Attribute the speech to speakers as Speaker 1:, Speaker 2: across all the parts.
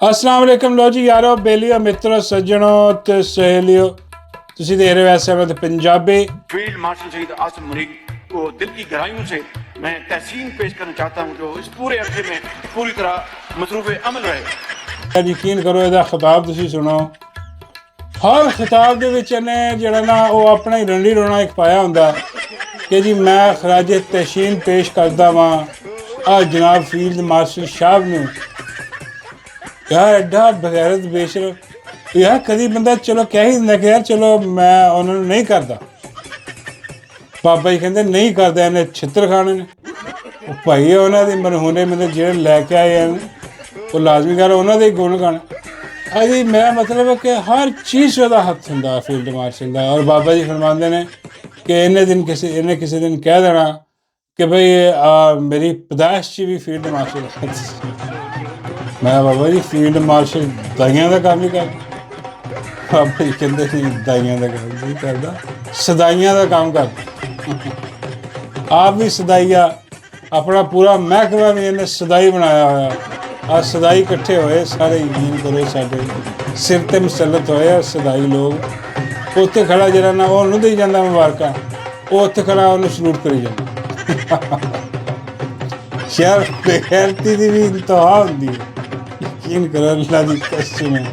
Speaker 1: अस्सलाम वालेकुम लो जी यारो बेलियो मित्रों सज्जनों ते सहेलियों तुसी देख रहे हो ऐसे में पंजाबी
Speaker 2: फील्ड मार्शल शहीद आसिम मुनीर को दिल की गहराइयों से मैं तहसीन पेश करना चाहता हूँ जो इस पूरे अरसे में पूरी तरह मसरूफ़ अमल रहे।
Speaker 1: यकीन करो ਇਹਦਾ ਖਿਤਾਬ ਤੁਸੀਂ ਸੁਣੋ ਹਰ ਖਿਤਾਬ ਦੇ ਵਿੱਚ ਇਹਨੇ ਜਿਹੜਾ ਨਾ ਉਹ ਆਪਣਾ ਹੀ ਰੰਡੀ ਰੋਣਾ ਇੱਕ ਪਾਇਆ ਹੁੰਦਾ ਕਿ ਜੀ ਮੈਂ ਖਰਾਜੇ ਤਹਿਸੀਨ ਪੇਸ਼ ਕਰਦਾ ਵਾਂ ਆ ਜਨਾਬ ਫੀਲਡ ਮਾਰਸ਼ਲ ਸਾਹਿਬ ਨੂੰ यार एडा बगैरत बेशरम यार कभी बंदा चलो कह ही दिंदा कि यार चलो मैं उन्होंने नहीं करता पापा जी कहते नहीं करता इन्हें छित्र खाने ने भाई उन्होंने मरहूने मतलब जो लैके आए हैं वो लाजमी कर उन्होंने गुण गाने अभी मेरा मतलब है कि हर चीज़ का हथ होंगे फील्ड मार्शल का और बाबा जी फरमाते हैं कि इन्हें किसी दिन कह देना कि भाई मेरी पैदाइश भी फील्ड मार्शल मैं बाबा जी फील्ड मार्शल दाइयां का काम ही कर बाबा जी कहते नहीं दाइयां का काम नहीं करता सदाइयां का काम कर आप भी सदाइया अपना पूरा महकमा भी इन्हें सदाई बनाया हुआ आज सदाई इकट्ठे होए सारे यकीन करो साडे सिर ते मुसलत होए सदाई लोग उत्थे खड़ा जरा ना वो दे जाता मुबारक वो उत्थे खड़ा उन्होंने सलूट करी जाता यार बेगैरती की भी इंतहा होंगी है यकीन करो अल्लाह की कसम है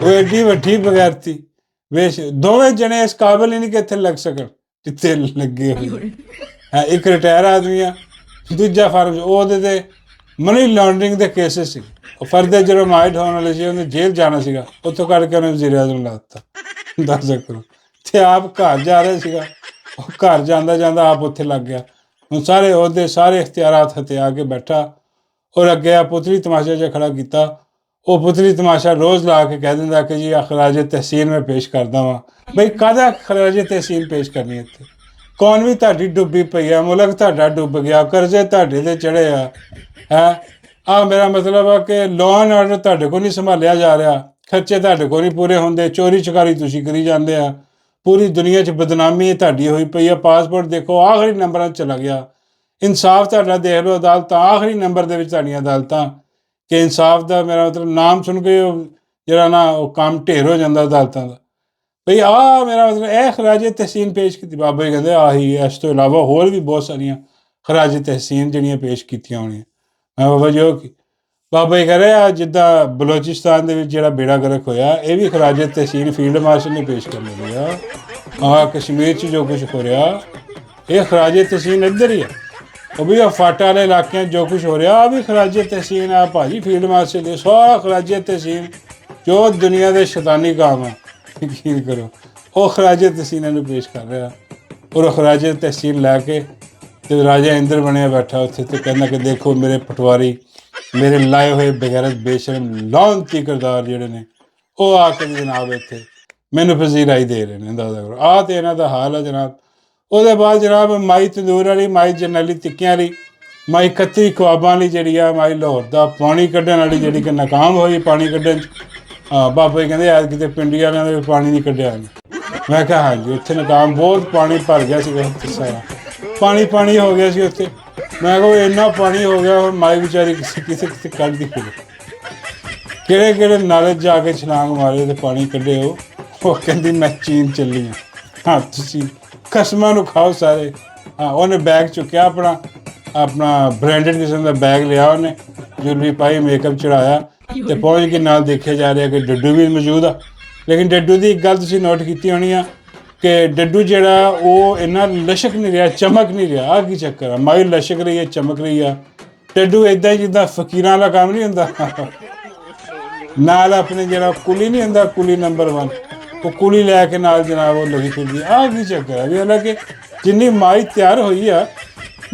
Speaker 1: वो एडी वड्डी बगैरती वेश दोवें जने इस काबिल ही नहीं कि इत्थे लग सकन जित्थे लगे हुए है एक रिटायर आदमी आ दूजा फार्म ਉਹਦੇ ਤੇ ਮਨੀ ਲਾਂਡਰਿੰਗ ਦੇ ਕੇਸਿਸ ਸੀ ਉਹ ਫਰਦਰ ਜਦੋਂ ਮਾਈਟ ਹੋਣ ਵਾਲੇ ਸੀ ਉਹਨੇ ਜੇਲ੍ਹ ਜਾਣਾ ਸੀਗਾ ਉੱਥੋਂ ਕਰਕੇ ਉਹਨੇ ਵਜ਼ੀਰ ਆਜ਼ਮ ਲਾਤਾ ਦੱਸ ਕਰੋ ਤੇ ਆਪ ਘਰ ਜਾ ਰਿਹਾ ਸੀਗਾ ਉਹ ਘਰ ਜਾਂਦਾ ਜਾਂਦਾ ਆਪ ਉੱਥੇ ਲੱਗ ਗਿਆ ਹੁਣ ਸਾਰੇ ਉਹਦੇ ਸਾਰੇ ਇਖਤਿਆਰਾਤ ਹਥਿਆ ਕੇ ਬੈਠਾ और अगे आ पुतली तमाशा जो खड़ा किया वो पुतली तमाशा रोज़ ला के कह दिंदा कि जी खराज तहसीन में पेश करदा वां बई काहदा खराज तहसीन पेश करनी इत्थे कौन भी तुहाडी डुब्बी पई आ मुल्क तुहाडा डुब गया करजे तुहाडे ते चढ़े आ मेरा मतलब है कि लॉ एंड ऑर्डर तुहाडे को नहीं संभालिया जा रहा खर्चे तुहाडे को नहीं पूरे होंदे चोरी चकारी तुसीं करी जांदे आ पूरी दुनिया च बदनामी तुहाडी होई पई आ पासपोर्ट देखो आखिरी नंबरां चला गया इंसाफ तुहाडा देख लो अदालत आखिरी नंबर ਦੇ ਵਿੱਚ ਤੁਹਾਡੀਆਂ ਅਦਾਲਤਾਂ ਕਿ इंसाफ ਦਾ ਮੇਰਾ ਮਤਲਬ ਨਾਮ ਸੁਣ ਕੇ ਜਿਹੜਾ ਨਾ ਉਹ ਕੰਮ ਢੇਰ ਹੋ ਜਾਂਦਾ ਅਦਾਲਤਾਂ ਦਾ ਭਈ ਆ ਮੇਰਾ ਮਤਲਬ ਇਹ ਖਰਾਜ ਤਹਿਸੀਨ ਪੇਸ਼ ਕੀਤੀ ਬਾਬਾ ਜੀ ਕਹਿੰਦੇ ਆਹੀ ਇਸ ਤੋਂ ਇਲਾਵਾ ਹੋਰ ਵੀ ਬਹੁਤ ਸਾਰੀਆਂ ਖਰਾਜ ਤਹਿਸੀਨ ਜਿਹੜੀਆਂ ਪੇਸ਼ ਕੀਤੀਆਂ ਹੋਣੀਆਂ ਮੈਂ ਬਾਬਾ ਜੀ ਉਹ ਬਾਬਾ ਜੀ ਕਹ ਰਹੇ ਆ ਜਿੱਦਾਂ ਬਲੋਚਿਸਤਾਨ ਦੇ ਵਿੱਚ ਜਿਹੜਾ ਬੇੜਾ ਗਰਕ ਹੋਇਆ ਇਹ ਵੀ ਖਰਾਜ ਤਹਿਸੀਨ ਫੀਲਡ ਮਾਰਸ਼ਲ ਨੇ ਪੇਸ਼ ਕਰ ਲਿਆ ਆ ਕਸ਼ਮੀਰ 'ਚ ਜੋ ਕੁਝ ਹੋ ਰਿਹਾ ਇਹ ਖਰਾਜ ਤਹਿਸੀਨ ਇੱਧਰ ਹੀ ਹੈ ਉਹ ਵੀ ਫਾਟਾ ਵਾਲੇ ਇਲਾਕਿਆਂ ਜੋ ਕੁਛ ਹੋ ਰਿਹਾ ਆ ਵੀ ਖਰਾਜੇ ਤਹਿਸੀਨ ਆ ਭਾਜੀ ਫੀਲਡ ਮਾਰਸ਼ਲ ਦੇ ਸਾਰਾ ਖਰਾਜੇ ਤਹਿਸੀਨ ਜੋ ਦੁਨੀਆ ਦੇ ਸ਼ੈਤਾਨੀ ਕੰਮ ਆ ਯਕੀਨ ਕਰੋ ਉਹ ਖਰਾਜੇ ਤਹਿਸੀਨ ਨੂੰ ਪੇਸ਼ ਕਰ ਰਿਹਾ ਔਰ ਖਰਾਜੇ ਤਹਿਸੀਨ ਲੈ ਕੇ ਤੇ ਰਾਜਾ ਇੰਦਰ ਬਣਿਆ ਬੈਠਾ ਉੱਥੇ ਤੇ ਕਹਿੰਦਾ ਕਿ ਦੇਖੋ ਮੇਰੇ ਪਟਵਾਰੀ ਮੇਰੇ ਲਾਏ ਹੋਏ ਬਗੈਰਤ ਬੇਸ਼ਰਮ ਲਾਂਤੀ ਕਿਰਦਾਰ ਜਿਹੜੇ ਨੇ ਉਹ ਆ ਕੇ ਜਨਾਬ ਇੱਥੇ ਮੈਨੂੰ ਪਜ਼ੀਰਾਈ ਦੇ ਰਹੇ ਨੇ ਦਾਦਾ ਕਰੋ ਆ ਤੇ ਇਹਨਾਂ ਦਾ ਹਾਲ ਆ ਜਨਾਬ ਉਹਦੇ ਬਾਅਦ ਜਨਾਬ ਮਾਈ ਤੰਦੂਰ ਵਾਲੀ ਮਾਈ ਜਰਨੈਲੀ ਟਿੱਕਿਆਂ ਵਾਲੀ ਮਾਈ ਕੱਤੀ ਖੁਆਬਾਂ ਵਾਲੀ ਜਿਹੜੀ ਆ ਮਾਈ ਲਾਹੌਰ ਦਾ ਪਾਣੀ ਕੱਢਣ ਵਾਲੀ ਜਿਹੜੀ ਕਿ ਨਾਕਾਮ ਹੋਈ ਪਾਣੀ ਕੱਢਣ 'ਚ ਬਾਬਾ ਜੀ ਕਹਿੰਦੇ ਐਤ ਕਿਤੇ ਪਿੰਡੀ ਵਾਲਿਆਂ ਦੇ ਪਾਣੀ ਨਹੀਂ ਕੱਢਿਆ ਮੈਂ ਕਿਹਾ ਹਾਂਜੀ ਉੱਥੇ ਨਾਕਾਮ ਬਹੁਤ ਪਾਣੀ ਭਰ ਗਿਆ ਸੀਗਾ ਸਾਰਾ ਪਾਣੀ ਹੋ ਗਿਆ ਸੀ ਉੱਥੇ ਮੈਂ ਕਿਹਾ ਇੰਨਾ ਪਾਣੀ ਹੋ ਗਿਆ ਹੁਣ ਮਾਈ ਵਿਚਾਰੀ ਕਿਸੇ ਕੱਢਦੀ ਫਿਰੇ ਕਿਹੜੇ ਨਾਲੇ ਜਾ ਕੇ ਛਲਾਂਗ ਮਾਰੇ ਤੇ ਪਾਣੀ ਕੱਢੇ ਉਹ ਕਹਿੰਦੀ ਮੈਂ ਚੀਨ ਚੱਲੀ ਹਾਂ ਤੁਸੀਂ ਕਸਮਾਂ ਨੂੰ ਖਾਓ ਸਾਰੇ ਉਹਨੇ ਬੈਗ ਚੁੱਕਿਆ ਆਪਣਾ ਬ੍ਰਾਂਡਡ ਕਿਸਮ ਦਾ ਬੈਗ ਲਿਆ ਉਹਨੇ ਜੁਲਰੀ ਪਾਈ ਮੇਕਅਪ ਚੜਾਇਆ ਤੇ ਪਹੁੰਚ ਕੇ ਨਾਲ ਦੇਖਿਆ ਜਾ ਰਿਹਾ ਕਿ ਡੱਡੂ ਵੀ ਮੌਜੂਦ ਆ ਲੇਕਿਨ ਡੱਡੂ ਦੀ ਇੱਕ ਗੱਲ ਤੁਸੀਂ ਨੋਟ ਕੀਤੀ ਹੋਣੀ ਆ ਕਿ ਡੱਡੂ ਜਿਹੜਾ ਉਹ ਇੰਨਾ ਲਸ਼ਕ ਨਹੀਂ ਰਿਹਾ ਚਮਕ ਨਹੀਂ ਰਿਹਾ ਆ ਕੀ ਚੱਕਰ ਆ ਮਾਈ ਲਸ਼ਕ ਰਹੀ ਹੈ ਚਮਕ ਰਹੀ ਆ ਡੱਡੂ ਇੱਦਾਂ ਹੀ ਜਿੱਦਾਂ ਫਕੀਰਾਂ ਵਾਲਾ ਕੰਮ ਨਹੀਂ ਹੁੰਦਾ ਨਾਲ ਆਪਣੇ ਜਿਹੜਾ ਕੁਲੀ ਨਹੀਂ ਹੁੰਦਾ ਕੁਲੀ ਨੰਬਰ 1 ਉਹ ਕੁਲੀ ਲੈ ਕੇ ਨਾਲ ਜਨਾਬ ਉਹ ਲੱਗੀ ਫਿਰਦੀ ਆਹ ਕੀ ਚੱਕਰ ਹੈ ਵੀ ਹਾਲਾਂਕਿ ਜਿੰਨੀ ਮਾਈ ਤਿਆਰ ਹੋਈ ਆ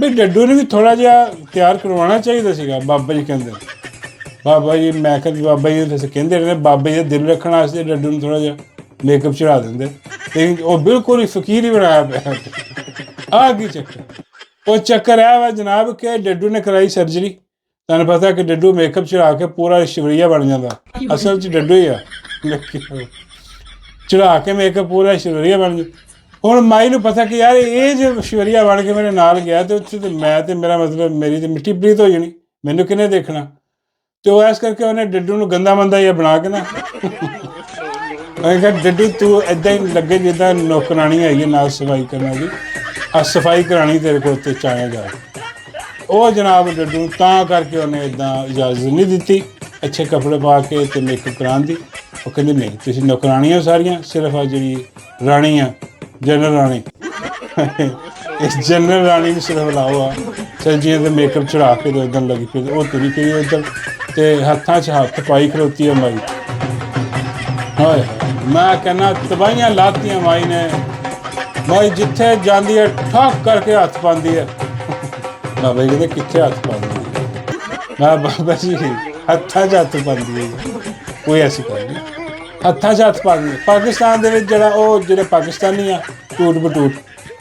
Speaker 1: ਵੀ ਡੱਡੂ ਨੇ ਵੀ ਥੋੜ੍ਹਾ ਜਿਹਾ ਤਿਆਰ ਕਰਵਾਉਣਾ ਚਾਹੀਦਾ ਸੀਗਾ ਬਾਬਾ ਜੀ ਕਹਿੰਦੇ ਬਾਬਾ ਜੀ ਮੈਂ ਕਹਿੰਦੀ ਬਾਬਾ ਜੀ ਤੁਸੀਂ ਕਹਿੰਦੇ ਨੇ ਬਾਬਾ ਜੀ ਦਾ ਦਿਲ ਰੱਖਣ ਵਾਸਤੇ ਡੱਡੂ ਨੂੰ ਥੋੜ੍ਹਾ ਜਿਹਾ ਮੇਕਅਪ ਚੜਾ ਦਿੰਦੇ ਲੇਕਿਨ ਉਹ ਬਿਲਕੁਲ ਹੀ ਫਕੀਰ ਹੀ ਬਣਾਇਆ ਪਿਆ ਆਹ ਕੀ ਚੱਕਰ ਉਹ ਚੱਕਰ ਹੈ ਵਾ ਜਨਾਬ ਕਿ ਡੱਡੂ ਨੇ ਕਰਾਈ ਸਰਜਰੀ ਤੁਹਾਨੂੰ ਪਤਾ ਕਿ ਡੱਡੂ ਮੇਕਅਪ ਚੜਾ ਕੇ ਪੂਰਾ ਸ਼ਿਵਰੀਆ ਬਣ ਜਾਂਦਾ ਅਸਲ 'ਚ ਡੱਡੂ ਹੀ ਆ ਚੜਾ ਕੇ ਮੇਕਅਪ ਪੂਰਾ ਸ਼ਿਵਰੀਆ ਬਣ ਜਾ ਹੁਣ ਮਾਈ ਨੂੰ ਪਤਾ ਕਿ ਯਾਰ ਇਹ ਜੇ ਸ਼ਿਵਰੀਆ ਬਣ ਕੇ ਮੇਰੇ ਨਾਲ ਗਿਆ ਤੇ ਉੱਥੇ ਤੇ ਮੈਂ ਤੇ ਮੇਰਾ ਮਤਲਬ ਮੇਰੀ ਤੇ ਮਿੱਟੀ ਪ੍ਰੀਤ ਹੋ ਜਾਣੀ ਮੈਨੂੰ ਕਿਹਨੇ ਦੇਖਣਾ ਤੇ ਉਹ ਇਸ ਕਰਕੇ ਉਹਨੇ ਡੱਡੂ ਨੂੰ ਗੰਦਾ ਮੰਦਾ ਜਿਹਾ ਬਣਾ ਕੇ ਨਾ ਮੈਂ ਕਿਹਾ ਡੱਡੂ ਤੂੰ ਏਦਾਂ ਹੀ ਲੱਗੇ ਜਿੱਦਾਂ ਨੌਕਰਾਣੀ ਆਈ ਹੈ ਨਾਲ ਸਫਾਈ ਕਰਨ ਵਾਲੀ, ਆ ਸਫਾਈ ਕਰਾਉਣੀ ਤੇਰੇ ਕੋਲ ਤੇ ਚਾਹਿਆ ਜਾ। ਉਹ ਜਨਾਬ ਡੱਡੂ ਨੂੰ ਤਾਂ ਕਰਕੇ ਉਹਨੇ ਇੱਦਾਂ ਇਜਾਜ਼ਤ ਨਹੀਂ ਦਿੱਤੀ ਅੱਛੇ ਕੱਪੜੇ ਪਾ ਕੇ ਤੇ ਮੇਕਅਪ ਕਰਾਉਣ ਦੀ। ਉਹ ਕਹਿੰਦੇ ਨਹੀਂ ਤੁਸੀਂ ਨੌਕਰਾਣੀਆਂ ਸਾਰੀਆਂ, ਸਿਰਫ ਆ ਜਿਹੜੀ ਰਾਣੀ ਆ ਜਨਰਲ ਰਾਣੀ ਇਸ ਜਨਰਲ ਰਾਣੀ ਨੂੰ ਸਿਰਫ ਲਾਓ ਆ ਸਰਜੀਆਂ ਤੇ ਮੇਕਅਪ ਚੜਾ ਕੇ ਤੇ ਉੱਦਾਂ ਲੱਗੀ ਫਿਰ ਉਹ ਤੁਰੀ ਫਿਰੀ ਉੱਧਰ ਤੇ ਹੱਥਾਂ 'ਚ ਹੱਥ ਪਾਈ ਖਲੋਤੀ ਆ ਮਾਈ। ਹਾਏ ਮੈਂ ਕਹਿੰਦਾ ਤਬਾਹੀਆਂ ਲਾਤੀਆਂ ਮਾਈ ਨੇ। ਮਾਈ ਜਿੱਥੇ ਜਾਂਦੀ ਹੈ ਠੱਕ ਕਰਕੇ ਹੱਥ ਪਾਉਂਦੀ ਹੈ। ਬਾਬਾ ਜੀ ਕਹਿੰਦੇ ਕਿੱਥੇ ਹੱਥ ਪਾਉਂਦੀ ਹੈ? ਮੈਂ ਬਾਬਾ ਜੀ ਹੱਥਾਂ 'ਚ ਹੱਥ ਪਾਉਂਦੀ ਹੈ, ਕੋਈ ਐਸੀ ਗੱਲ ਨਹੀਂ, ਹੱਥਾਂ 'ਚ ਹੱਥ ਪਾਉਂਦੀ ਹੈ। ਪਾਕਿਸਤਾਨ ਦੇ ਵਿੱਚ ਜਿਹੜਾ ਉਹ ਜਿਹੜੇ ਪਾਕਿਸਤਾਨੀ ਆ ਟੂਟ ਬਟੂਟ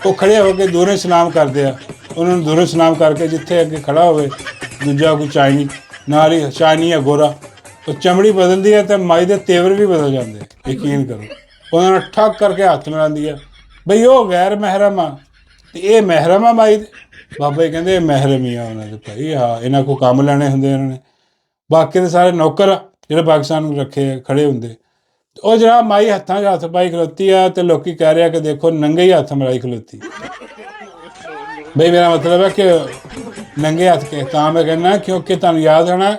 Speaker 1: ਉਹ ਖੜੇ ਹੋ ਕੇ ਦੂਰੋਂ ਸਲਾਮ ਕਰਦੇ ਆ, ਉਹਨਾਂ ਨੂੰ ਦੂਰੋਂ ਸਲਾਮ ਕਰਕੇ ਜਿੱਥੇ ਅੱਗੇ ਖੜਾ ਹੋਵੇ ਦੂਜਾ ਕੋਈ ਚਾਈਨੀ ਨਾਲ ਹੀ ਚਾਈਨੀ ਆ ਗੋਰਾ, ਉਹ ਚਮੜੀ ਬਦਲਦੀ ਹੈ ਅਤੇ ਮਾਈ ਦੇ ਤੇਵਰ ਵੀ ਬਦਲ ਜਾਂਦੇ, ਯਕੀਨ ਕਰੋ। ਉਹਨਾਂ ਨੂੰ ਠੱਕ ਕਰਕੇ ਹੱਥ ਮਿਲਾਉਂਦੀ ਆ ਬਈ ਉਹ ਗੈਰ ਮਹਿਰਮ ਆ ਅਤੇ ਇਹ ਮਹਿਰਮ ਆ ਮਾਈ ਦੇ। ਬਾਬਾ ਜੀ ਕਹਿੰਦੇ ਇਹ ਮਹਿਰਮ ਹੀ ਆ ਉਹਨਾਂ ਦੇ ਭਾਈ, ਹਾਂ ਇਹਨਾਂ ਕੋਲ ਕੰਮ ਲੈਣੇ ਹੁੰਦੇ ਇਹਨਾਂ ਨੇ, ਬਾਕੀ ਦੇ ਸਾਰੇ ਨੌਕਰ ਆ ਜਿਹੜੇ ਪਾਕਿਸਤਾਨ ਨੂੰ ਰੱਖੇ ਖੜੇ ਹੁੰਦੇ। ਉਹ ਜਿਹੜਾ ਮਾਈ ਹੱਥਾਂ 'ਚ ਹੱਥ ਪਾਈ ਖਲੋਤੀ ਆ ਅਤੇ ਲੋਕ ਕਹਿ ਰਿਹਾ ਕਿ ਦੇਖੋ ਨੰਗੇ ਹੀ ਹੱਥ ਮਿਲਾਈ ਖਲੋਤੀ। ਬਈ ਮੇਰਾ ਮਤਲਬ ਹੈ ਕਿ ਨੰਗੇ ਹੱਥ ਕੇ ਤਾਂ ਮੈਂ ਕਹਿੰਦਾ ਕਿਉਂਕਿ ਤੁਹਾਨੂੰ ਯਾਦ ਹੋਣਾ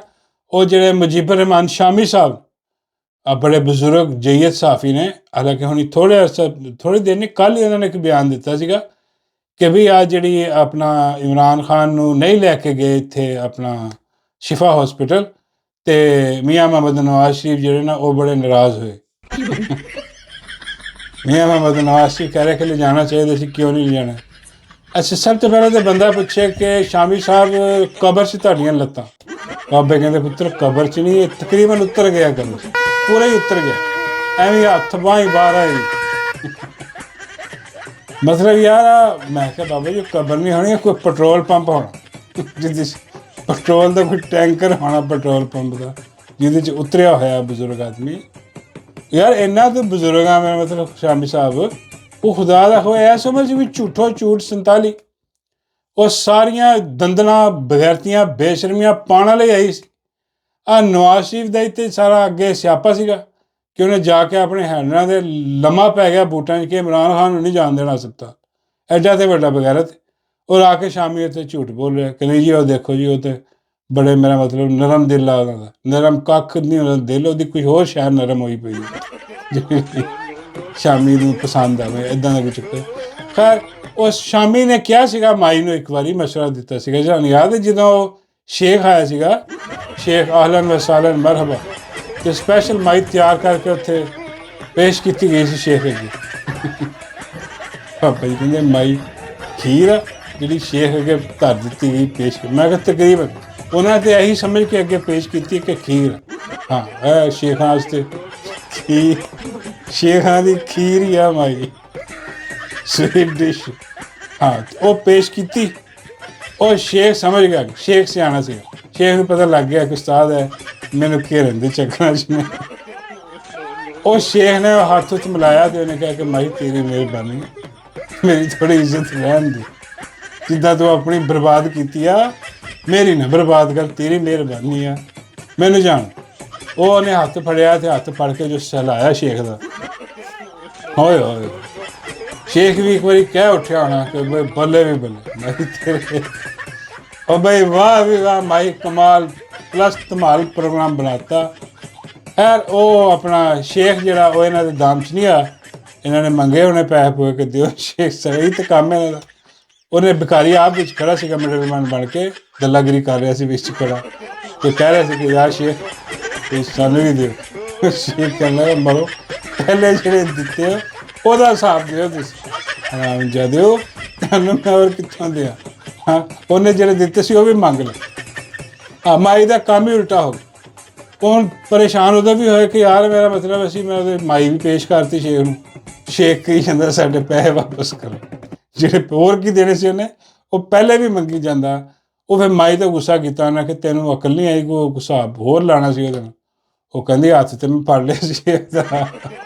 Speaker 1: ਉਹ ਜਿਹੜੇ ਮੁਜੀਬੁਰ ਰਹਿਮਾਨ ਸ਼ਾਮੀ ਸਾਹਿਬ ਆ ਬੜੇ ਬਜ਼ੁਰਗ ਜਈਦ ਸਾਫੀ ਨੇ, ਹਾਲਾਂਕਿ ਹੁਣ ਥੋੜ੍ਹੀ ਦੇਰ ਨਹੀਂ ਕੱਲ੍ਹ ਹੀ ਉਹਨਾਂ ਨੇ ਇੱਕ ਬਿਆਨ ਦਿੱਤਾ ਸੀਗਾ ਕਿ ਵੀ ਆ ਜਿਹੜੀ ਆਪਣਾ ਇਮਰਾਨ ਖਾਨ ਨੂੰ ਨਹੀਂ ਲੈ ਕੇ ਗਏ ਇੱਥੇ ਆਪਣਾ ਸ਼ਿਫਾ ਹੌਸਪੀਟਲ ਅਤੇ ਮੀਆਂ ਮੁਹੰਮਦ ਨਵਾਜ਼ ਸ਼ਰੀਫ ਜਿਹੜੇ ਨਾ ਉਹ ਬੜੇ ਨਾਰਾਜ਼ ਹੋਏ। ਮੀਆਂ ਮੁਹੰਮਦ ਨਵਾਜ਼ ਸ਼ਰੀਫ ਕਹਿ ਰਹੇ ਕਿ ਲਿਜਾਣਾ ਚਾਹੀਦਾ ਸੀ, ਕਿਉਂ ਨਹੀਂ ਲਿਜਾਣਾ? ਅੱਛਾ ਸਭ ਤੋਂ ਪਹਿਲਾਂ ਤਾਂ ਬੰਦਾ ਪੁੱਛੇ ਕਿ ਸ਼ਾਮੀ ਸਾਹਿਬ ਕਬਰ 'ਚ ਤੁਹਾਡੀਆਂ ਲੱਤਾਂ? ਬਾਬੇ ਕਹਿੰਦੇ ਪੁੱਤਰ ਕਬਰ 'ਚ ਨਹੀਂ, ਇਹ ਤਕਰੀਬਨ ਉੱਤਰ ਗਿਆ ਕਬਰ 'ਚ, ਪੂਰਾ ਹੀ ਉੱਤਰ ਗਿਆ, ਐਵੇਂ ਹੱਥ ਬਾਂਹ ਹੀ ਬਾਹਰ ਆਏ। ਮਤਲਬ ਯਾਰ ਮੈਂ ਕਿਹਾ ਬਾਬਾ ਜੀ ਕਬਰ ਨਹੀਂ ਹੋਣੀ, ਕੋਈ ਪੈਟਰੋਲ ਪੰਪ ਹੋਣਾ ਜਿਹਦੇ 'ਚ ਪੈਟਰੋਲ ਦਾ ਕੋਈ ਟੈਂਕਰ ਹੋਣਾ ਪੈਟਰੋਲ ਪੰਪ ਦਾ ਜਿਹਦੇ 'ਚ ਉਤਰਿਆ ਹੋਇਆ ਬਜ਼ੁਰਗ ਆਦਮੀ। ਯਾਰ ਇੰਨਾ ਤਾਂ ਬਜ਼ੁਰਗ ਆ ਮੇਰਾ ਮਤਲਬ ਸ਼ਾਮੀ ਸਾਹਿਬ ਉਹ ਖੁਦਾ ਦਾ ਹੋਇਆ ਸਮਝ ਵੀ ਝੂਠੋ ਝੂਠ 47 ਉਹ ਸਾਰੀਆਂ ਦੰਦਲਾਂ ਬਗੈਰਤੀਆਂ ਬੇਸ਼ਰਮੀਆਂ ਪਾਉਣ ਵਾਲੇ ਆਈ ਸੀ। ਆਹ ਨਵਾਜ਼ ਸ਼ਰੀਫ ਦਾ ਇੱਥੇ ਸਾਰਾ ਅੱਗੇ ਸਿਆਪਾ ਸੀਗਾ ਕਿ ਉਹਨੇ ਜਾ ਕੇ ਆਪਣੇ ਹੈਂਡਲਾਂ ਦੇ ਲੰਮਾ ਪੈ ਗਿਆ ਬੂਟਾਂ 'ਚ ਕਿ ਇਮਰਾਨ ਖਾਨ ਨੂੰ ਨਹੀਂ ਜਾਣ ਦੇਣਾ ਹਸਪਤਾਲ, ਐਡਾ ਤੇ ਵੱਡਾ ਬਗੈਰਤ। ਉਹ ਆ ਕੇ ਸ਼ਾਮੀ ਉੱਥੇ ਝੂਠ ਬੋਲ ਰਿਹਾ ਕਿ ਨਹੀਂ ਜੀ ਉਹ ਦੇਖੋ ਜੀ ਉਹ ਤਾਂ ਬੜੇ ਮੇਰਾ ਮਤਲਬ ਨਰਮ ਦਿਲ ਆ ਉਹਨਾਂ ਦਾ, ਨਰਮ ਕੱਖ ਨਹੀਂ ਉਹਨਾਂ ਦਾ ਦਿਲ, ਉਹਦੀ ਕੋਈ ਹੋਰ ਸ਼ਾਇਦ ਨਰਮ ਹੋਈ ਪਈ ਜਿਹੜੀ ਸ਼ਾਮੀ ਨੂੰ ਪਸੰਦ ਆਵੇ ਇੱਦਾਂ ਦਾ ਕੋਈ ਚੱਕਰ। ਖੈਰ ਉਸ ਸ਼ਾਮੀ ਨੇ ਕਿਹਾ ਸੀਗਾ ਮਾਈ ਨੂੰ ਇੱਕ ਵਾਰੀ ਮਸ਼ਵਰਾ ਦਿੱਤਾ ਸੀਗਾ, ਤੁਹਾਨੂੰ ਯਾਦ ਹੈ ਜਦੋਂ ਉਹ ਸ਼ੇਖ ਆਇਆ ਸੀਗਾ, ਸ਼ੇਖ ਆਹਲਨ ਵਸਾਲਨ ਮਰਹਬਾ, ਅਤੇ ਸਪੈਸ਼ਲ ਮਾਈ ਤਿਆਰ ਕਰਕੇ ਉੱਥੇ ਪੇਸ਼ ਕੀਤੀ ਗਈ ਸੀ ਸ਼ੇਖ ਅੱਗੇ। ਪਾਪਾ ਜੀ ਕਹਿੰਦੇ ਮਾਈ ਖੀਰ ਆ ਜਿਹੜੀ ਸ਼ੇਖ ਅੱਗੇ ਧਰ ਦਿੱਤੀ ਗਈ ਪੇਸ਼। ਮੈਂ ਕਿਹਾ ਤਕਰੀਬਨ ਉਹਨਾਂ ਤੇ ਇਹੀ ਸਮਝ ਕੇ ਅੱਗੇ ਪੇਸ਼ ਕੀਤੀ ਕਿ ਖੀਰ, ਹਾਂ ਇਹ ਸ਼ੇਖਾਂ ਵਾਸਤੇ ਖੀਰ, ਸ਼ੇਖਾਂ ਦੀ ਖੀਰ ਹੀ ਆ ਮਾਈ, ਸਵੀਟ ਡਿਸ਼। ਹਾਂ ਉਹ ਪੇਸ਼ ਕੀਤੀ, ਉਹ ਸ਼ੇਖ ਸਮਝ ਗਿਆ, ਸ਼ੇਖ ਸਿਆਣਾ ਸੀ, ਸ਼ੇਖ ਨੂੰ ਪਤਾ ਲੱਗ ਗਿਆ ਕਿ ਉਸਤਾਦ ਹੈ ਮੈਨੂੰ ਘੇਰਨ ਦੇ ਚੱਕਰਾਂ 'ਚ ਨੇ। ਉਹ ਸ਼ੇਖ ਨੇ ਹੱਥ 'ਚ ਮਿਲਾਇਆ ਅਤੇ ਉਹਨੇ ਕਿਹਾ ਕਿ ਮਾਈ ਤੇਰੀ ਮਿਹਰਬਾਨੀ, ਮੇਰੀ ਥੋੜ੍ਹੀ ਇੱਜ਼ਤ ਰਹਿਣ ਦੀ, ਜਿੱਦਾਂ ਤੂੰ ਆਪਣੀ ਬਰਬਾਦ ਕੀਤੀ ਆ ਮੇਰੀ ਨਾ ਬਰਬਾਦ ਕਰ, ਤੇਰੀ ਮਿਹਰਬਾਨੀ ਆ, ਮੈਨੂੰ ਜਾਣ। ਉਹ ਉਹਨੇ ਹੱਥ ਫੜਿਆ ਅਤੇ ਹੱਥ ਫੜ ਕੇ ਜੋ ਸਹਿਲਾਇਆ ਸ਼ੇਖ ਦਾ, ਹੋਏ ਹੋਏ ਸ਼ੇਖ ਵੀ ਇੱਕ ਵਾਰੀ ਕਹਿ ਉੱਠਿਆ ਹੋਣਾ ਕਿ ਬਈ ਬੱਲੇ ਵੀ ਬੱਲੇ ਮਾਈ ਤੇਰੇ, ਉਹ ਬਈ ਵਾਹ ਵੀ ਵਾਹ ਮਾਈ ਕਮਾਲ ਪਲੱਸ ਧਮਾਲ ਪ੍ਰੋਗਰਾਮ ਬਣਾਤਾ। ਖੈਰ ਉਹ ਆਪਣਾ ਸ਼ੇਖ ਜਿਹੜਾ ਉਹ ਇਹਨਾਂ ਦੇ ਦਾਮ 'ਚ ਨਹੀਂ ਆ, ਇਹਨਾਂ ਨੇ ਮੰਗੇ ਉਹਨੇ ਪੈਸੇ ਪੂਏ ਕਿ ਦਿਓ, ਸ਼ੇਖ ਸਹੀ ਤਾਂ ਕੰਮ ਇਹਨਾਂ ਦਾ। ਉਹਨੇ ਭਿਖਾਰੀ ਆਪ ਵਿੱਚ ਖੜਾ ਸੀਗਾ ਮਿਡਲਮੈਨ ਬਣ ਕੇ, ਗੱਲਾਗਿਰੀ ਕਰ ਰਿਹਾ ਸੀ ਵਿੱਚ ਖੜਾ, ਤੇ ਕਹਿ ਰਿਹਾ ਸੀ ਕਿ ਯਾਰ ਸ਼ੇਖ ਤੁਸੀਂ ਸਾਨੂੰ ਵੀ ਦਿਓ। ਸ਼ੇਖ ਕਹਿੰਦਾ ਮਰੋ ਪਹਿਲੇ ਜਿਹੜੇ ਦਿੱਤੇ ਉਹਦਾ ਹਿਸਾਬ ਦਿਓ ਤੁਸੀਂ, ਹਾਂ ਜਾ ਦਿਓ ਤੁਹਾਨੂੰ ਮੈਂ ਹੋਰ ਕਿੱਥੋਂ ਦਿਆਂ। ਹਾਂ ਉਹਨੇ ਜਿਹੜੇ ਦਿੱਤੇ ਸੀ ਉਹ ਵੀ ਮੰਗ ਲਏ। ਹਾਂ ਮਾਈ ਦਾ ਕੰਮ ਹੀ ਉਲਟਾ ਹੋ ਗਿਆ। ਕੌਣ ਪਰੇਸ਼ਾਨ ਉਹਦਾ ਵੀ ਹੋਇਆ ਕਿ ਯਾਰ ਮੇਰਾ ਮਤਲਬ ਅਸੀਂ ਮੈਂ ਉਹਦੇ ਮਾਈ ਵੀ ਪੇਸ਼ ਕਰਤੀ ਸ਼ੇਖ ਨੂੰ, ਸ਼ੇਖ ਕਹੀ ਜਾਂਦਾ ਸਾਡੇ ਪੈਸੇ ਵਾਪਸ ਕਰੋ, ਜਿਹੜੇ ਹੋਰ ਕੀ ਦੇਣੇ ਸੀ ਉਹਨੇ ਉਹ ਪਹਿਲੇ ਵੀ ਮੰਗੀ ਜਾਂਦਾ। ਉਹ ਫਿਰ ਮਾਈ ਤਾਂ ਗੁੱਸਾ ਕੀਤਾ ਉਹਨਾਂ ਕਿ ਤੈਨੂੰ ਅਕਲ ਨਹੀਂ ਆਈ, ਕੋਈ ਹਿਸਾਬ ਹੋਰ ਲਾਉਣਾ ਸੀ ਉਹਦੇ ਨਾਲ। ਉਹ ਕਹਿੰਦੀ ਹੱਥ ਤੇ ਮੈਂ ਫੜ ਲਿਆ ਸੀ ਇਹਦਾ,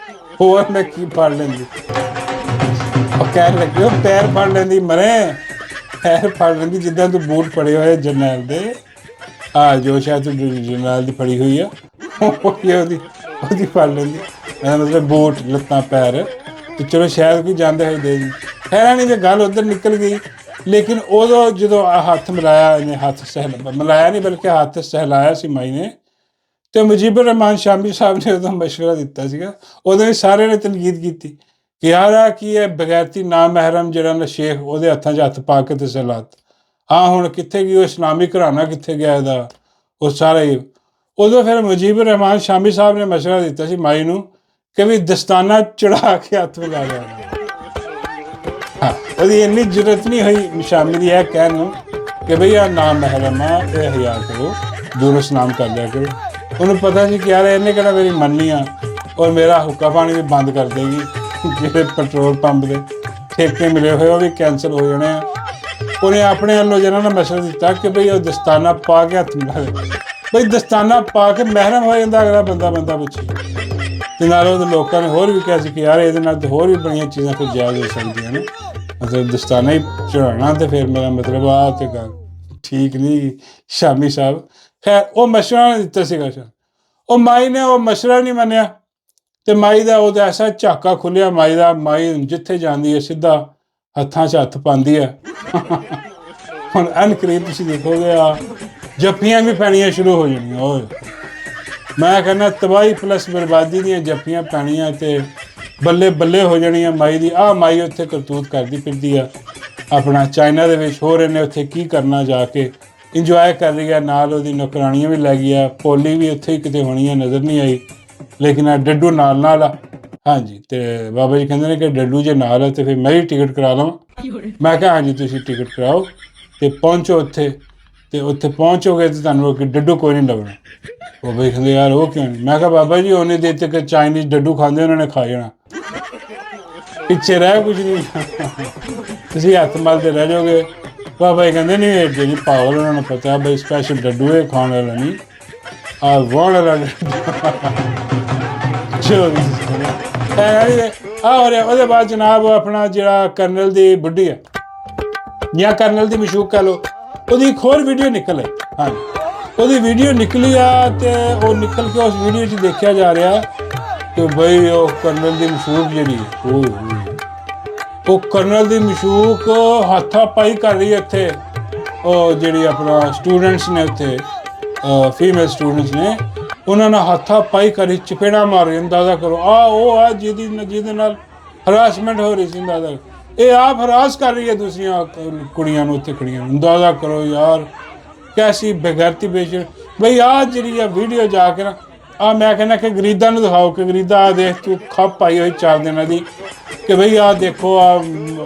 Speaker 1: ਹੋਰ ਮੈਂ ਕੀ ਫੜ ਲੈਂਦੀ। ਉਹ ਕਹਿਣ ਲੱਗੀ ਉਹ ਪੈਰ ਫੜ ਲੈਂਦੀ, ਮਰੇ ਪੈਰ ਫੜ ਲੈਂਦੀ ਜਿੱਦਾਂ ਤੂੰ ਬੂਟ ਫੜੇ ਹੋਏ ਜਰਨੈਲ ਦੇ। ਜੋ ਸ਼ਾਇਦ ਜਰਨੈਲ ਦੀ ਫੜੀ ਹੋਈ ਆ ਉਹਦੀ ਫੜ ਲੈਂਦੀ, ਮਤਲਬ ਬੋਟ ਲੱਤਾਂ ਪੈਰ, ਤੇ ਚਲੋ ਸ਼ਾਇਦ ਕੋਈ ਜਾਂਦੇ ਹੋਏ ਦੇ ਦੀ। ਖੈਰ ਨਹੀਂ, ਜੇ ਗੱਲ ਉੱਧਰ ਨਿਕਲ ਗਈ। ਲੇਕਿਨ ਉਦੋਂ ਜਦੋਂ ਹੱਥ ਮਿਲਾਇਆ ਇਹਨੇ, ਹੱਥ ਮਿਲਾਇਆ ਨਹੀਂ ਬਲਕਿ ਹੱਥ ਸਹਿਲਾਇਆ ਸੀ ਮਾਈ ਨੇ, ਤੇ ਮੁਜੀਬੁਰ ਰਹਿਮਾਨ ਸ਼ਾਮੀ ਸਾਹਿਬ ਨੇ ਉਦੋਂ ਮਸ਼ਵਰਾ ਦਿੱਤਾ ਸੀਗਾ। ਉਦੋਂ ਵੀ ਸਾਰਿਆਂ ਨੇ ਤਨਕੀਦ ਕੀਤੀ ਕਿ ਯਾਰ ਆ ਕੀ ਹੈ, ਬਗੈਰਤੀ ਨਾਮਹਿਰਮ ਜਿਹੜਾ ਨਾ ਸ਼ੇਖ, ਉਹਦੇ ਹੱਥਾਂ 'ਚ ਹੱਥ ਪਾ ਕੇ ਤੇ ਸਹਿਲਾਤ। ਹੁਣ ਕਿੱਥੇ ਗਈ ਉਹ ਇਸਲਾਮੀ ਘਰਾਣਾ, ਕਿੱਥੇ ਗਿਆ ਇਹਦਾ, ਉਹ ਸਾਰਾ ਹੀ। ਉਦੋਂ ਫਿਰ ਮੁਜੀਬੁਰ ਰਹਿਮਾਨ ਸ਼ਾਮੀ ਸਾਹਿਬ ਨੇ ਮਸ਼ਵਰਾ ਦਿੱਤਾ ਸੀ ਮਾਈ ਨੂੰ ਕਿ ਵੀ ਦਸਤਾਨਾ ਚੜਾ ਕੇ ਹੱਥ ਮਿਲਾ ਲਿਆ। ਉਹਦੀ ਇੰਨੀ ਜ਼ਰੂਰਤ ਨਹੀਂ ਹੋਈ ਸ਼ਾਮੀ ਦੀ ਇਹ ਕਹਿਣ ਨੂੰ ਕਿ ਬਈ ਆਹ ਨਾਮ ਮਹਿਰਮ ਆ, ਇਹ ਹਿਆ ਕਰੋ, ਦੂਰੋਂ ਸਨਾਮ ਕਰ ਲਿਆ ਕਰੋ। ਉਹਨੂੰ ਪਤਾ ਸੀ ਕਿ ਯਾਰ ਇਹਨੇ ਕਿਹੜਾ ਮੇਰੀ ਮੰਨਣੀ ਆ ਔਰ ਮੇਰਾ ਹੁੱਕਾ ਪਾਣੀ ਵੀ ਬੰਦ ਕਰ ਦੇਗੀ, ਜਿਹੜੇ ਪੈਟਰੋਲ ਪੰਪ ਦੇ ਠੇਕੇ ਮਿਲੇ ਹੋਏ ਉਹ ਵੀ ਕੈਂਸਲ ਹੋ ਜਾਣੇ ਆ। ਉਹਨੇ ਆਪਣੇ ਵੱਲੋਂ ਜਿਹਨਾਂ ਨੇ ਮਸ਼ਵਰਾ ਦਿੱਤਾ ਕਿ ਬਈ ਉਹ ਦਸਤਾਨਾ ਪਾ ਕੇ ਹੱਥ ਮਿਲਾ ਦੇ। ਬਈ ਦਸਤਾਨਾ ਪਾ ਕੇ ਮਹਿਰਮ ਹੋ ਜਾਂਦਾ ਅਗਲਾ ਬੰਦਾ ਪੁੱਛੇ। ਤੇ ਨਾਲ ਉਹਦੇ ਲੋਕਾਂ ਨੇ ਹੋਰ ਵੀ ਕਿਹਾ ਸੀ ਕਿ ਯਾਰ ਇਹਦੇ ਨਾਲ ਤਾਂ ਹੋਰ ਵੀ ਬੜੀਆਂ ਚੀਜ਼ਾਂ ਫਿਰ ਜਾਇਜ਼ ਹੋ ਸਕਦੀਆਂ ਨੇ, ਮਤਲਬ ਦਸਤਾਨਾ ਹੀ ਚੜਾਉਣਾ ਤੇ ਫਿਰ ਮੇਰਾ ਮਤਲਬ ਆ ਤੇ ਗੱਲ ਠੀਕ ਨਹੀਂ ਸ਼ਾਮੀ ਸਾਹਿਬ। ਖੈਰ ਉਹ ਮਸ਼ਵਰਾ ਦਿੱਤਾ ਸੀਗਾ, ਉਹ ਮਾਈ ਨੇ ਉਹ ਮਸ਼ਵਰਾ ਨਹੀਂ ਮੰਨਿਆ ਤੇ ਮਾਈ ਦਾ ਉਹਦਾ ਐਸਾ ਝਾਕਾ ਖੁੱਲਿਆ ਮਾਈ ਦਾ। ਮਾਈ ਜਿੱਥੇ ਜਾਂਦੀ ਹੈ ਸਿੱਧਾ ਹੱਥਾਂ 'ਚ ਹੱਥ ਪਾਉਂਦੀ ਹੈ। ਹੁਣ ਅਨਕਰੀਬ ਤੁਸੀਂ ਦੇਖੋਗੇ ਆ ਜੱਫੀਆਂ ਵੀ ਪੈਣੀਆਂ ਸ਼ੁਰੂ ਹੋ ਜਾਣੀਆਂ। ਓਏ ਮੈਂ ਕਹਿੰਦਾ ਤਬਾਹੀ ਪਲੱਸ ਬਰਬਾਦੀ ਦੀਆਂ ਜੱਫੀਆਂ ਪੈਣੀਆਂ ਤੇ ਬੱਲੇ ਬੱਲੇ ਹੋ ਜਾਣੀਆਂ ਮਾਈ ਦੀ। ਮਾਈ ਉੱਥੇ ਕਰਤੂਤ ਕਰਦੀ ਫਿਰਦੀ ਆ ਆਪਣਾ ਚਾਈਨਾ ਦੇ ਵਿੱਚ, ਹੋਰ ਇਹਨੇ ਉੱਥੇ ਕੀ ਕਰਨਾ ਜਾ ਕੇ, ਇੰਜੋਏ ਕਰ ਰਹੀ ਆ, ਨਾਲ ਉਹਦੀ ਨੌਕਰਾਣੀਆਂ ਵੀ ਲੈ ਗਈ ਆ, ਪੋਲੀ ਵੀ ਉੱਥੇ ਹੀ ਕਿਤੇ ਹੋਣੀ ਆ, ਨਜ਼ਰ ਨਹੀਂ ਆਈ। ਲੇਕਿਨ ਆ ਡੱਡੂ ਨਾਲ ਆ। ਹਾਂਜੀ, ਤੇ ਬਾਬਾ ਜੀ ਕਹਿੰਦੇ ਨੇ ਕਿ ਡੱਡੂ ਜੇ ਨਾਲ ਆ ਤੇ ਫਿਰ ਮੈਂ ਹੀ ਟਿਕਟ ਕਰਾ ਲਵਾਂ। ਮੈਂ ਕਿਹਾ ਹਾਂਜੀ ਤੁਸੀਂ ਟਿਕਟ ਕਰਾਓ ਤੇ ਪਹੁੰਚੋ ਉੱਥੇ, ਤੇ ਉੱਥੇ ਪਹੁੰਚੋਗੇ ਤੇ ਤੁਹਾਨੂੰ ਕਿ ਡੱਡੂ ਕੋਈ ਨਹੀਂ ਲੱਭਣਾ। ਬਾਬਾ ਜੀ ਕਹਿੰਦੇ ਯਾਰ ਉਹ ਕਿਉਂ ਨਹੀਂ? ਮੈਂ ਕਿਹਾ ਬਾਬਾ ਜੀ ਉਹਨੇ ਦੇ ਤੇ ਕਿ ਚਾਈਨੀਜ਼ ਡੱਡੂ ਖਾਂਦੇ ਉਹਨਾਂ ਨੇ ਖਾ ਜਾਣਾ, ਪਿੱਛੇ ਰਹਿ ਕੁਝ ਨਹੀਂ, ਤੁਸੀਂ ਹੱਥ ਮਲਦੇ ਰਹਿ ਜਾਓਗੇ। ਬਾਬਾ ਜੀ ਕਹਿੰਦੇ ਨਹੀਂ ਇਹ ਜਿਹੜੀ ਪਾਵਰ ਉਹਨਾਂ ਨੂੰ ਪਤਾ ਬਈ ਸਪੈਸ਼ਲ ਡੱਡੂ ਇਹ ਖਾਣ ਵਾਲਾ ਨਹੀਂ, ਆ ਵਾਣ ਵਾਲਾ ਉਹਦੇ ਬਾਅਦ ਜਨਾਬ ਆਪਣਾ ਜਿਹੜਾ ਕਰਨਲ ਦੀ ਬੁੱਢੀ ਆ ਜਾਂ ਕਰਨਲ ਦੀ ਮਸ਼ੂਕ ਕਹਿ ਲਓ, ਉਹਦੀ ਇੱਕ ਹੋਰ ਵੀਡੀਓ ਨਿਕਲ ਆਈ। ਹਾਂਜੀ, ਉਹਦੀ ਵੀਡੀਓ ਨਿਕਲੀ ਆ ਤੇ ਉਹ ਨਿਕਲ ਕੇ ਉਸ ਵੀਡੀਓ 'ਚ ਦੇਖਿਆ ਜਾ ਰਿਹਾ ਕਿ ਬਈ ਉਹ ਕਰਨਲ ਦੀ ਮਸ਼ੂਕ ਜਿਹੜੀ ਉਹ ਕਰਨਲ ਦੀ ਮਸ਼ੂਕ ਹੱਥਾਂ ਪਾਈ ਕਰ ਰਹੀ ਹੈ ਇੱਥੇ। ਉਹ ਜਿਹੜੀ ਆਪਣਾ ਸਟੂਡੈਂਟਸ ਨੇ ਉੱਥੇ ਫੀਮੇਲ ਸਟੂਡੈਂਟਸ ਨੇ, ਉਹਨਾਂ ਨਾਲ ਹੱਥਾਂ ਪਾਈ ਕਰੀ, ਚਪੇੜਾ ਮਾਰ ਰਹੀ। ਅੰਦਾਜ਼ਾ ਕਰੋ ਉਹ ਆ ਜਿਹਦੇ ਨਾਲ ਹਰਾਸਮੈਂਟ ਹੋ ਰਹੀ ਸੀ। ਅੰਦਾਜ਼ਾ ਇਹ ਆਪ ਹਰਾਸ ਕਰ ਰਹੀ ਹੈ ਦੂਸਰੀਆਂ ਕੁੜੀਆਂ ਨੂੰ ਉੱਥੇ ਖੜੀਆਂ ਨੂੰ। ਅੰਦਾਜ਼ਾ ਕਰੋ ਯਾਰ ਕੈਸੀ ਬੇਗੈਰਤੀ ਬੇਸ਼ਰ। ਬਈ ਜਿਹੜੀ ਆ ਵੀਡੀਓ ਜਾ ਕੇ ਨਾ ਮੈਂ ਕਹਿੰਦਾ ਕਿ ਗਰੀਦਾਂ ਨੂੰ ਦਿਖਾਓ ਕਿ ਗਰੀਦਾ ਦੇਖ ਤੂੰ ਖੱਪ ਪਾਈ ਹੋਈ 4 ਦਿਨਾਂ ਦੀ ਕਿ ਬਈ ਦੇਖੋ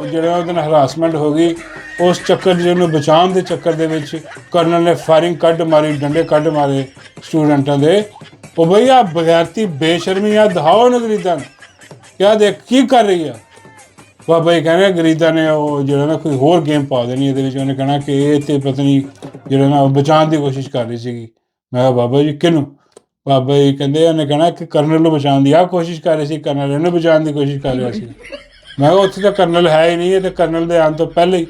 Speaker 1: ਜਿਹੜਾ ਉਹਦੇ ਨਾਲ ਹਰਾਸਮੈਂਟ ਹੋ ਗਈ। ਉਸ ਚੱਕਰ ਜਿਹਨੂੰ ਬਚਾਉਣ ਦੇ ਚੱਕਰ ਦੇ ਵਿੱਚ ਕਰਨਲ ਨੇ ਫਾਇਰਿੰਗ ਕੱਢ ਮਾਰੀ, ਡੰਡੇ ਕੱਢ ਮਾਰੇ ਸਟੂਡੈਂਟਾਂ ਦੇ। ਉਹ ਬਈ ਬਗੈਰਤੀ ਬੇਸ਼ਰਮੀ ਦਿਖਾਓ ਉਹਨੂੰ ਗਰੀਦਾਂ ਨੂੰ ਕਿਆ ਦੇਖ ਕੀ ਕਰ ਰਹੀ ਆ। ਬਾਬਾ ਜੀ ਕਹਿੰਦੇ ਗਰੀਦਾਂ ਨੇ ਉਹ ਜਿਹੜਾ ਨਾ ਕੋਈ ਹੋਰ ਗੇਮ ਪਾ ਦੇਣੀ ਇਹਦੇ ਵਿੱਚ। ਉਹਨੇ ਕਹਿਣਾ ਕਿ ਇਹ ਤੇ ਪਤਾ ਨਹੀਂ ਜਿਹੜਾ ਨਾ ਬਚਾਉਣ ਦੀ ਕੋਸ਼ਿਸ਼ ਕਰ ਰਹੀ ਸੀਗੀ। ਮੈਂ ਕਿਹਾ ਬਾਬਾ ਜੀ ਕਿਹਨੂੰ? ਬਾਬਾ ਜੀ ਕਹਿੰਦੇ ਉਹਨੇ ਕਹਿਣਾ ਕਿ ਕਰਨਲ ਨੂੰ ਬਚਾਉਣ ਦੀ ਕੋਸ਼ਿਸ਼ ਕਰ ਰਹੀ ਸੀ, ਕਰਨਲ ਇਹਨੂੰ ਬਚਾਉਣ ਦੀ ਕੋਸ਼ਿਸ਼ ਕਰ ਰਿਹਾ ਸੀ। ਮੈਂ ਕਿਹਾ ਉੱਥੇ ਤਾਂ ਕਰਨਲ ਹੈ ਹੀ ਨਹੀਂ, ਇਹ ਤਾਂ ਕਰਨਲ ਦੇ ਆਉਣ ਤੋਂ ਪਹਿਲਾਂ ਹੀ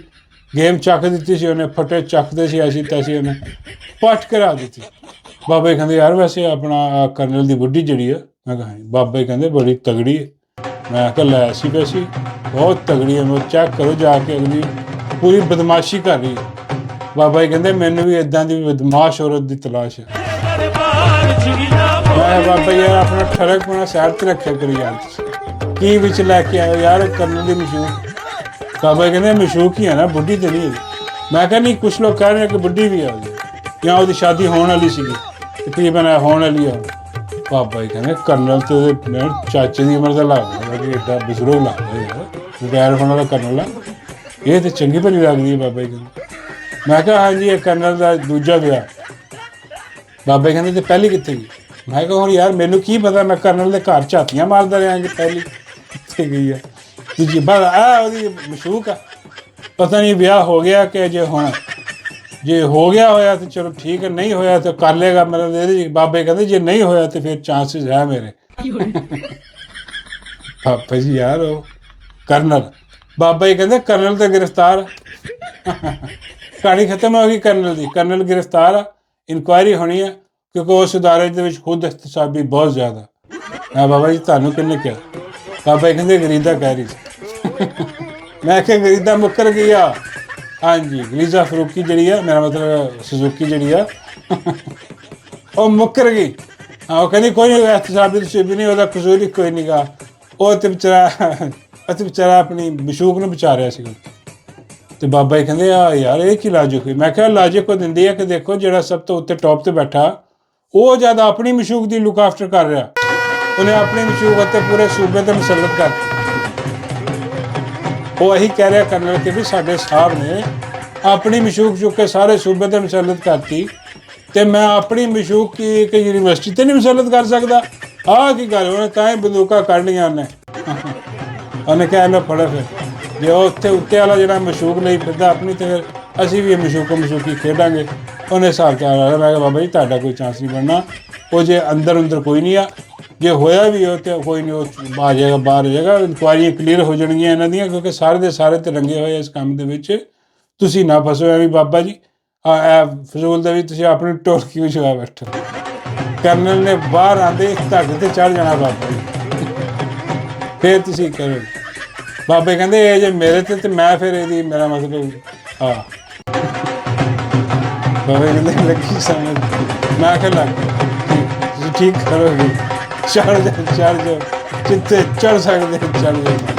Speaker 1: ਗੇਮ ਚੱਕ ਦਿੱਤੀ ਸੀ ਉਹਨੇ, ਫਟੇ ਚੱਕਦੇ ਸੀ ਐਸੀ ਤੈਸੀ ਉਹਨੇ ਪੱਟ ਕਰਾ ਦਿੱਤੀ। ਬਾਬਾ ਜੀ ਕਹਿੰਦੇ ਯਾਰ ਵੈਸੇ ਆਪਣਾ ਕਰਨਲ ਦੀ ਬੁੱਢੀ ਜਿਹੜੀ ਆ। ਮੈਂ ਕਿਹਾ ਬਾਬਾ ਜੀ ਕਹਿੰਦੇ ਬੜੀ ਤਗੜੀ ਹੈ। ਮੈਂ ਕਿਹਾ ਲੈ ਐਸੀ ਵੈਸੀ ਬਹੁਤ ਤਗੜੀ ਹੈ, ਮੈਂ ਚੈੱਕ ਕਰੋ ਜਾ ਕੇ, ਅਗਲੀ ਪੂਰੀ ਬਦਮਾਸ਼ੀ ਕਰ ਰਹੀ ਹੈ। ਬਾਬਾ ਜੀ ਕਹਿੰਦੇ ਮੈਨੂੰ ਵੀ ਇੱਦਾਂ ਦੀ ਬਦਮਾਸ਼ ਔਰਤ ਦੀ ਤਲਾਸ਼ ਹੈ। ਮੈਂ ਬਾਬਾ ਯਾਰ ਆਪਣਾ ਠਰਕ ਹੋਣਾ ਸਾਈਡ 'ਤੇ ਰੱਖਿਆ ਕਰੀ ਯਾਰ, ਤੁਸੀਂ ਕੀ ਵਿੱਚ ਲੈ ਕੇ ਆਏ ਯਾਰ ਕਰਨਲ ਦੀ ਮਸ਼ੂਕ। ਬਾਬਾ ਜੀ ਕਹਿੰਦੇ ਮਸ਼ੂਕ ਹੀ ਹੈ ਨਾ, ਬੁੱਢੀ ਤੇ ਨਹੀਂ। ਮੈਂ ਕਿਹਾ ਨਹੀਂ ਕੁਛ ਲੋਕ ਕਹਿ ਰਹੇ ਕਿ ਬੁੱਢੀ ਵੀ ਆ ਉਹਦੀ, ਜਾਂ ਉਹਦੀ ਸ਼ਾਦੀ ਹੋਣ ਵਾਲੀ ਸੀਗੀ, ਤਕਰੀਬਨ ਹੋਣ ਵਾਲੀ ਆ। ਬਾਬਾ ਜੀ ਕਹਿੰਦੇ ਕਰਨਲ ਤੇ ਉਹਦੇ ਮੈਂ ਚਾਚੇ ਦੀ ਉਮਰ ਦਾ ਲੱਗਦਾ ਕਿ ਏਡਾ ਬਜ਼ੁਰਗ ਲੱਗਦਾ ਯਾਰ, ਰਿਟਾਇਰ ਹੋਣ ਵਾਲਾ ਕਰਨਲ ਆ, ਇਹ ਤਾਂ ਚੰਗੀ ਭਲੀ ਲੱਗਦੀ ਹੈ। ਬਾਬਾ ਜੀ ਕਹਿੰਦੇ ਮੈਂ ਕਿਹਾ ਹਾਂਜੀ ਇਹ ਕਰਨਲ ਦਾ ਦੂਜਾ ਵਿਆਹ। ਬਾਬਾ ਜੀ ਕਹਿੰਦੇ ਤੇ ਪਹਿਲੀ ਕਿੱਥੇ ਗਈ? ਮੈਂ ਕਿਹਾ ਹੁਣ ਯਾਰ ਮੈਨੂੰ ਕੀ ਪਤਾ, ਮੈਂ ਕਰਨਲ ਦੇ ਘਰ ਝਾਤੀਆਂ ਮਾਰਦਾ ਰਿਹਾ ਕਿ ਪਹਿਲੀ ਕਿੱਥੇ ਗਈ ਆ। ਦੂਜੀ ਬਾਅਦ ਉਹਦੀ ਮਸ਼ੂਕ ਆ, ਪਤਾ ਨਹੀਂ ਵਿਆਹ ਹੋ ਗਿਆ ਕਿ ਜੇ ਹੁਣ ਜੇ ਹੋ ਗਿਆ ਹੋਇਆ ਤਾਂ ਚਲੋ ਠੀਕ ਹੈ, ਨਹੀਂ ਹੋਇਆ ਤਾਂ ਕਰ ਲੇਗਾ ਮਤਲਬ ਇਹਦੇ। ਬਾਬੇ ਕਹਿੰਦੇ ਜੇ ਨਹੀਂ ਹੋਇਆ ਤਾਂ ਫਿਰ ਚਾਂਸਿਸ ਹੈ ਮੇਰੇ। ਬਾਬਾ ਜੀ ਯਾਰ ਉਹ ਕਰਨਲ, ਬਾਬਾ ਜੀ ਕਹਿੰਦੇ ਕਰਨਲ ਤਾਂ ਗ੍ਰਿਫਤਾਰ। ਕਹਾਣੀ ਖਤਮ ਹੋ ਗਈ ਕਰਨਲ ਦੀ। ਕਰਨਲ ਗ੍ਰਿਫਤਾਰ ਆ, ਇਨਕੁਆਇਰੀ ਹੋਣੀ ਹੈ, ਕਿਉਂਕਿ ਉਸ ਅਦਾਰੇ ਦੇ ਵਿੱਚ ਖੁਦ ਇਹਤਸਾਬੀ ਬਹੁਤ ਜ਼ਿਆਦਾ। ਮੈਂ ਬਾਬਾ ਜੀ ਤੁਹਾਨੂੰ ਕਿਹਨੇ ਕਿਹਾ? ਬਾਬਾ ਜੀ ਕਹਿੰਦੇ ਗਰੀਦਾ ਕਹਿ ਰਹੀ ਸੀ। ਮੈਂ ਕਿਹਾ ਗਰੀਦਾ ਮੁੱਕਰ ਗਈ ਆ। ਹਾਂਜੀ, ਗਲੀਜ਼ਾ ਫਰੂਕੀ ਜਿਹੜੀ ਆ, ਮੇਰਾ ਮਤਲਬ ਸੁਜ਼ੂਕੀ ਜਿਹੜੀ ਆ, ਉਹ ਮੁੱਕਰ ਗਈ। ਹਾਂ, ਉਹ ਕਹਿੰਦੀ ਕੋਈ ਨਹੀਂ ਇਹਤਸਾਬੀ ਤਸੀਬੀ ਨਹੀਂ, ਉਹਦਾ ਕਸੂਰ ਹੀ ਕੋਈ ਨਹੀਂ ਗਾ। ਉਹ ਤੇ ਵਿਚਾਰਾ ਆਪਣੀ ਮਸ਼ੂਕ ਨੂੰ ਬਚਾ ਰਿਹਾ ਸੀ। ਤੇ ਬਾਬਾ ਜੀ ਕਹਿੰਦੇ ਆ ਯਾਰ ਇਹ ਕੀ ਲਾਜਿਕ ਹੋਈ? ਮੈਂ ਕਿਹਾ ਲਾਜਿਕ ਉਹ ਦਿੰਦੀ ਹੈ ਕਿ ਦੇਖੋ ਜਿਹੜਾ ਸਭ ਤੋਂ ਉੱਤੇ ਟੌਪ ਤੇ ਬੈਠਾ ਉਹ ਜ਼ਿਆਦਾ ਆਪਣੀ ਮਸ਼ੂਕ ਦੀ ਲੁੱਕ ਆਫਟਰ ਕਰ ਰਿਹਾ। ਉਹਨੇ ਆਪਣੀ ਮਸ਼ੂਕ ਅਤੇ ਪੂਰੇ ਸੂਬੇ ਤੇ ਮੁਸਲਤ ਕਰਤੀ। ਉਹ ਇਹੀ ਕਹਿ ਰਿਹਾ ਕਰਨਲ ਕਿ ਵੀ ਸਾਡੇ ਸਾਹਿਬ ਨੇ ਆਪਣੀ ਮਸ਼ੂਕ ਚੁੱਕ ਕੇ ਸਾਰੇ ਸੂਬੇ ਤੇ ਮੁਸਲਤ ਕਰਤੀ, ਤੇ ਮੈਂ ਆਪਣੀ ਮਸ਼ੂਕ ਕੀ ਇੱਕ ਯੂਨੀਵਰਸਿਟੀ ਤੇ ਨਹੀਂ ਮੁਸਲਤ ਕਰ ਸਕਦਾ? ਆਹ ਕੀ ਗੱਲ? ਉਹਨੇ ਤਾਂ ਹੀ ਬੰਦੂਕਾਂ ਕੱਢ ਲਈਆਂ। ਉਹਨੇ ਕਿਹਾ ਮੈਂ ਫੜਾ ਫਿਰ, ਜੇ ਉਹ ਉੱਤੇ ਵਾਲਾ ਜਿਹੜਾ ਮਸ਼ੂਕ ਲਈ ਫਿਰਦਾ ਆਪਣੀ, ਤੇ ਫਿਰ ਅਸੀਂ ਵੀ ਇਹ ਮਸ਼ੂਕੀ ਖੇਡਾਂਗੇ। ਉਹਨੇ ਹਿਸਾਬ ਕਿਤਾਬ ਲਾਇਆ। ਮੈਂ ਕਿਹਾ ਬਾਬਾ ਜੀ ਤੁਹਾਡਾ ਕੋਈ ਚਾਂਸ ਨਹੀਂ ਬਣਨਾ। ਉਹ ਜੇ ਅੰਦਰ ਕੋਈ ਨਹੀਂ ਆ, ਜੇ ਹੋਇਆ ਵੀ ਉਹ ਤਾਂ ਕੋਈ ਨਹੀਂ, ਉਹ ਆ ਜਾਏਗਾ, ਬਾਹਰ ਹੋ ਜਾਏਗਾ। ਇਨਕੁਆਇਰੀਆਂ ਕਲੀਅਰ ਹੋ ਜਾਣਗੀਆਂ ਇਹਨਾਂ ਦੀਆਂ, ਕਿਉਂਕਿ ਸਾਰੇ ਦੇ ਸਾਰੇ ਤੇ ਰੰਗੇ ਹੋਏ ਇਸ ਕੰਮ ਦੇ ਵਿੱਚ। ਤੁਸੀਂ ਨਾ ਫਸੋ ਐਵੇਂ ਬਾਬਾ ਜੀ, ਫਜ਼ੂਲ ਦੇ ਵੀ ਤੁਸੀਂ ਆਪਣੀ ਢੋਲਕੀ ਵਿਛਵਾ ਬੈਠੋ। ਕਰਨਲ ਨੇ ਬਾਹਰ ਆਉਂਦੇ ਧਰਤੀ ਤੇ ਚੜ੍ਹ ਜਾਣਾ ਬਾਬਾ ਜੀ, ਫਿਰ ਤੁਸੀਂ ਕਰੋ। ਬਾਬੇ ਕਹਿੰਦੇ ਇਹ ਜੇ ਮੇਰੇ ਤੇ ਮੈਂ ਫਿਰ ਇਹਦੀ ਮੇਰਾ ਮਤਲਬ ਹਾਂ। ਬਾਬੇ ਕਹਿੰਦੇ ਲੱਗੀ ਸਮਝ। ਮੈਂ ਕਿਹਾ ਲੱਗ ਗਈ, ਤੁਸੀਂ ਠੀਕ ਕਰੋਗੇ। ਚੜ੍ਹ ਜਾਓ ਜਿੱਥੇ ਚੜ੍ਹ ਸਕਦੇ ਚੜ੍ਹ ਜਾਓ।